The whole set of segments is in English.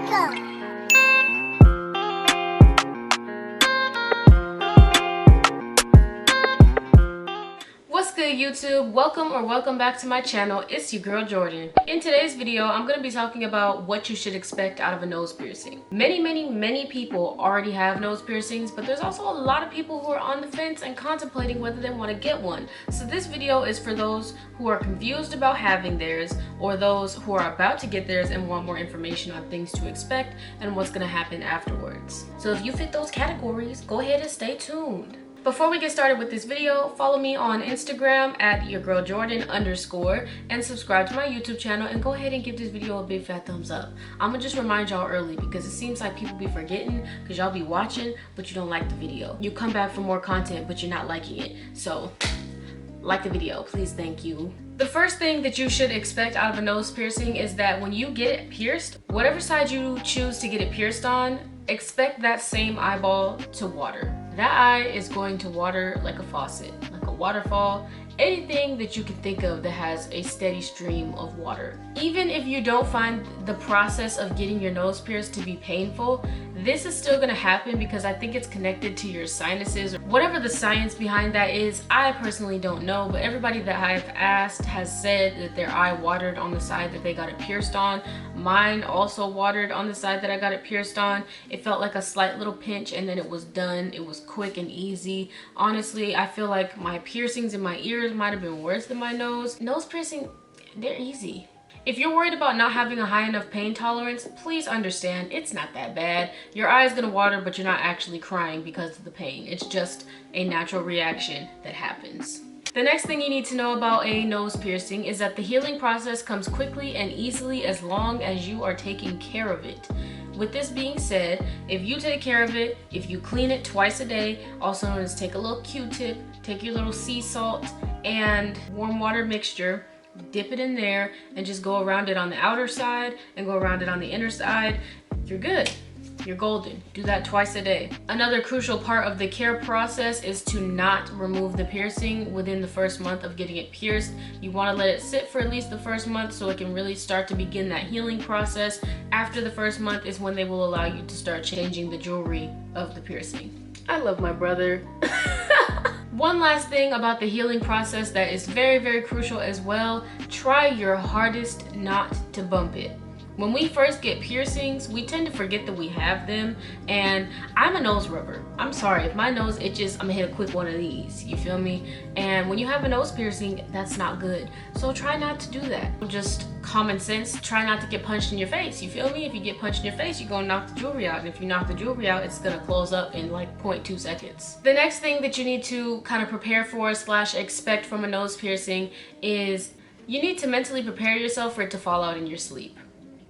Welcome. What's good, YouTube? Welcome back to my channel. It's your girl Jhordyn. In today's video, I'm going to be talking about what you should expect out of a nose piercing. Many people already have nose piercings, but there's also a lot of people who are on the fence and contemplating whether they want to get one. So this video is for those who are confused about having theirs, or those who are about to get theirs and want more information on things to expect and what's going to happen afterwards. So if you fit those categories, go ahead and stay tuned. Before we get started with this video, follow me on Instagram at yourgirljhordyn_ and subscribe to my YouTube channel, and go ahead and give this video a big fat thumbs up. I'm gonna just remind y'all early because it seems like people be forgetting because y'all be watching but you don't like the video. You come back for more content but you're not liking it. So like the video, please, thank you. The first thing that you should expect out of a nose piercing is that when you get it pierced, whatever side you choose to get it pierced on, expect that same eyeball to water. That eye is going to water like a faucet, like a waterfall, anything that you can think of that has a steady stream of water. Even if you don't find the process of getting your nose pierced to be painful, this is still gonna happen because I think it's connected to your sinuses. Whatever the science behind that is, I personally don't know, but everybody that I've asked has said that their eye watered on the side that they got it pierced on. Mine also watered on the side that I got it pierced on. It felt like a slight little pinch and then it was done. It was quick and easy. Honestly, I feel like my piercings in my ears might have been worse than my nose. Nose piercing, they're easy. If you're worried about not having a high enough pain tolerance, please understand it's not that bad. Your eye is gonna water, but you're not actually crying because of the pain. It's just a natural reaction that happens. The next thing you need to know about a nose piercing is that the healing process comes quickly and easily as long as you are taking care of it. With this being said, if you take care of it, if you clean it twice a day, also known as take a little Q-tip, take your little sea salt and warm water mixture, dip it in there and just go around it on the outer side and go around it on the inner side, you're good. You're golden. Do that twice a day. Another crucial part of the care process is to not remove the piercing within the first month of getting it pierced. You want to let it sit for at least the first month so it can really start to begin that healing process. After the first month is when they will allow you to start changing the jewelry of the piercing. I love my brother. One last thing about the healing process that is very crucial as well, try your hardest not to bump it. When we first get piercings, we tend to forget that we have them, and I'm a nose rubber. I'm sorry, if my nose itches, I'm gonna hit a quick one of these, you feel me? And when you have a nose piercing, that's not good. So try not to do that. Just common sense, try not to get punched in your face, you feel me? If you get punched in your face, you're gonna knock the jewelry out, and if you knock the jewelry out, it's gonna close up in like 0.2 seconds. The next thing that you need to kind of prepare for / expect from a nose piercing is you need to mentally prepare yourself for it to fall out in your sleep.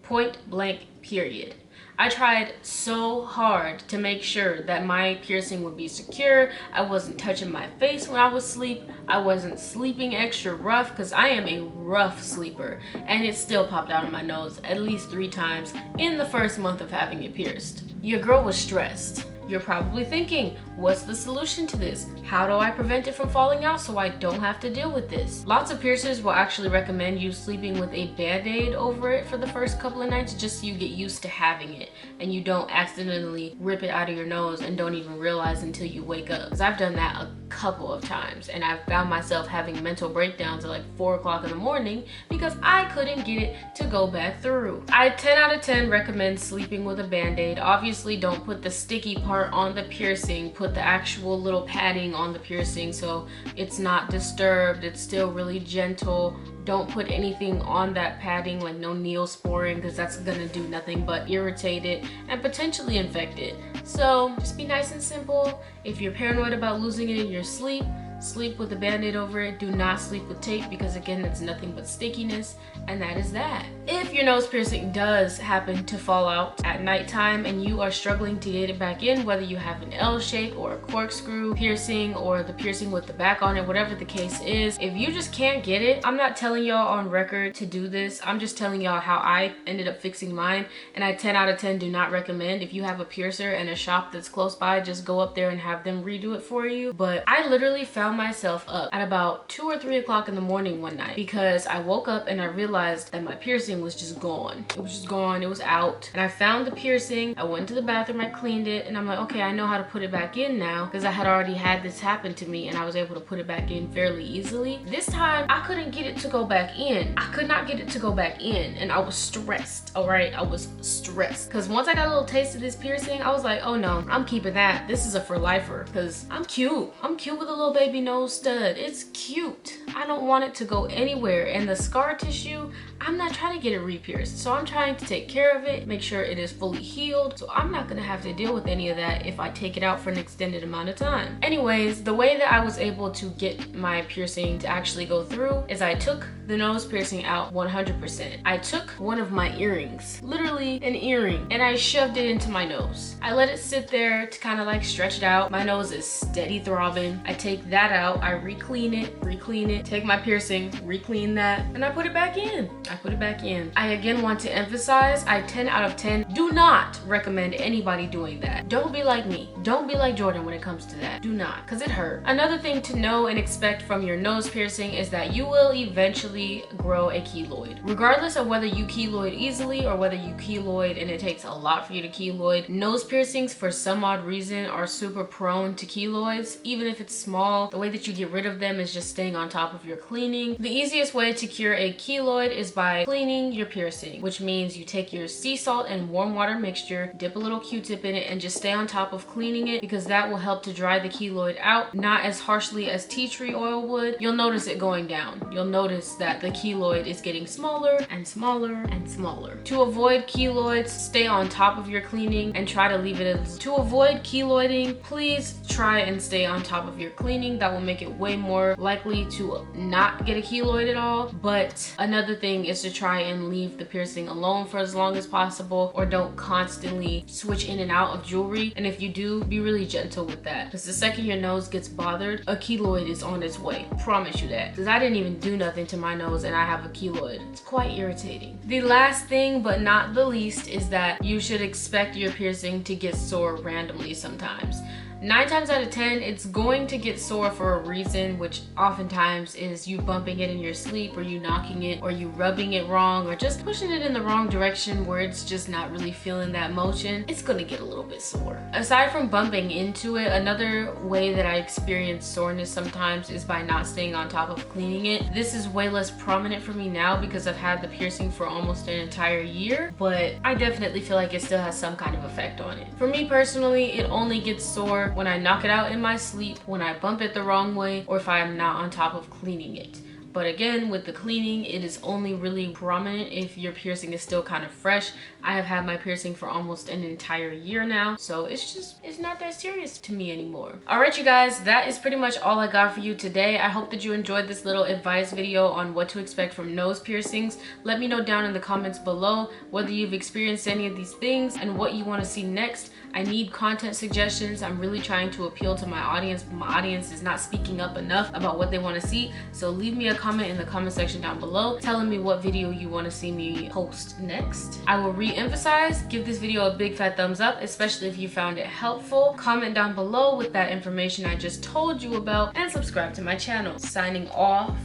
Point blank, period. I tried so hard to make sure that my piercing would be secure. I wasn't touching my face when I was asleep. I wasn't sleeping extra rough because I am a rough sleeper, and it still popped out of my nose at least 3 times in the first month of having it pierced. Your girl was stressed. You're probably thinking, what's the solution to this? How do I prevent it from falling out so I don't have to deal with this? Lots of piercers will actually recommend you sleeping with a bandaid over it for the first couple of nights just so you get used to having it and you don't accidentally rip it out of your nose and don't even realize until you wake up. Because I've done that a couple of times and I've found myself having mental breakdowns at like 4 o'clock in the morning because I couldn't get it to go back through. I 10 out of 10 recommend sleeping with a bandaid. Obviously don't put the sticky part on the piercing, put the actual little padding on the piercing so it's not disturbed, it's still really gentle. Don't put anything on that padding, like no neosporin, because that's gonna do nothing but irritate it and potentially infect it. So just be nice and simple. If you're paranoid about losing it in your sleep, sleep with a band-aid over it. Do not sleep with tape because again, it's nothing but stickiness, and that is that. If your nose piercing does happen to fall out at nighttime and you are struggling to get it back in, whether you have an L shape or a corkscrew piercing or the piercing with the back on it, whatever the case is, if you just can't get it, I'm not telling y'all on record to do this. I'm just telling y'all how I ended up fixing mine, and I 10 out of 10 do not recommend. If you have a piercer and a shop that's close by, just go up there and have them redo it for you. But I literally found found myself up at about 2 or 3 o'clock in the morning one night because I woke up and I realized that my piercing was just gone. It was just gone. It was out. And I found the piercing. I went to the bathroom. I cleaned it. And I'm like, okay, I know how to put it back in now because I had already had this happen to me and I was able to put it back in fairly easily. This time, I couldn't get it to go back in. I could not get it to go back in. And I was stressed, all right? I was stressed. Because once I got a little taste of this piercing, I was like, oh no, I'm keeping that. This is a for lifer because I'm cute. I'm cute with a little baby nose stud. It's cute. I don't want it to go anywhere. And the scar tissue, I'm not trying to get it re-pierced. So I'm trying to take care of it, make sure it is fully healed. So I'm not gonna have to deal with any of that if I take it out for an extended amount of time. Anyways, the way that I was able to get my piercing to actually go through is I took the nose piercing out 100%. I took one of my earrings, literally an earring, and I shoved it into my nose. I let it sit there to kind of like stretch it out. My nose is steady throbbing. I take that out, I re-clean it, take my piercing, re-clean that, and I put it back in. I put it back in. I again want to emphasize, I 10 out of 10 do not recommend anybody doing that. Don't be like me. Don't be like Jhordyn when it comes to that. Do not, because it hurt. Another thing to know and expect from your nose piercing is that you will eventually grow a keloid. Regardless of whether you keloid easily or whether you keloid and it takes a lot for you to keloid, nose piercings for some odd reason are super prone to keloids. Even if it's small, the way that you get rid of them is just staying on top of your cleaning. The easiest way to cure a keloid is by cleaning your piercing, which means you take your sea salt and warm water mixture, dip a little Q-tip in it, and just stay on top of cleaning it because that will help to dry the keloid out, not as harshly as tea tree oil would. You'll notice it going down. You'll notice that the keloid is getting smaller and smaller and smaller. To avoid keloids, stay on top of your cleaning and try to leave it as. To avoid keloiding, please try and stay on top of your cleaning. That will make it way more likely to not get a keloid at all. But another thing is to try and leave the piercing alone for as long as possible, or don't constantly switch in and out of jewelry. And if you do, be really gentle with that, because the second your nose gets bothered, a keloid is on its way. Promise you that, because I didn't even do nothing to my nose and I have a keloid. It's quite irritating. The last thing but not the least is that you should expect your piercing to get sore randomly sometimes. 9 times out of 10, it's going to get sore for a reason, which oftentimes is you bumping it in your sleep, or you knocking it, or you rubbing it wrong, or just pushing it in the wrong direction where it's just not really feeling that motion. It's gonna get a little bit sore. Aside from bumping into it, another way that I experience soreness sometimes is by not staying on top of cleaning it. This is way less prominent for me now because I've had the piercing for almost an entire year, but I definitely feel like it still has some kind of effect on it. For me personally, it only gets sore when I knock it out in my sleep, when I bump it the wrong way, or if I am not on top of cleaning it. But again, with the cleaning, it is only really prominent if your piercing is still kind of fresh. I have had my piercing for almost an entire year now, so it's not that serious to me anymore. All right, you guys, that is pretty much all I got for you today. I hope that you enjoyed this little advice video on what to expect from nose piercings. Let me know down in the comments below whether you've experienced any of these things and what you want to see next. I need content suggestions. I'm really trying to appeal to my audience, but my audience is not speaking up enough about what they want to see. So leave me a comment in the comment section down below telling me what video you want to see me post next. I will re-emphasize, give this video a big fat thumbs up, especially if you found it helpful. Comment down below with that information I just told you about, and subscribe to my channel. Signing off.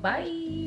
Bye.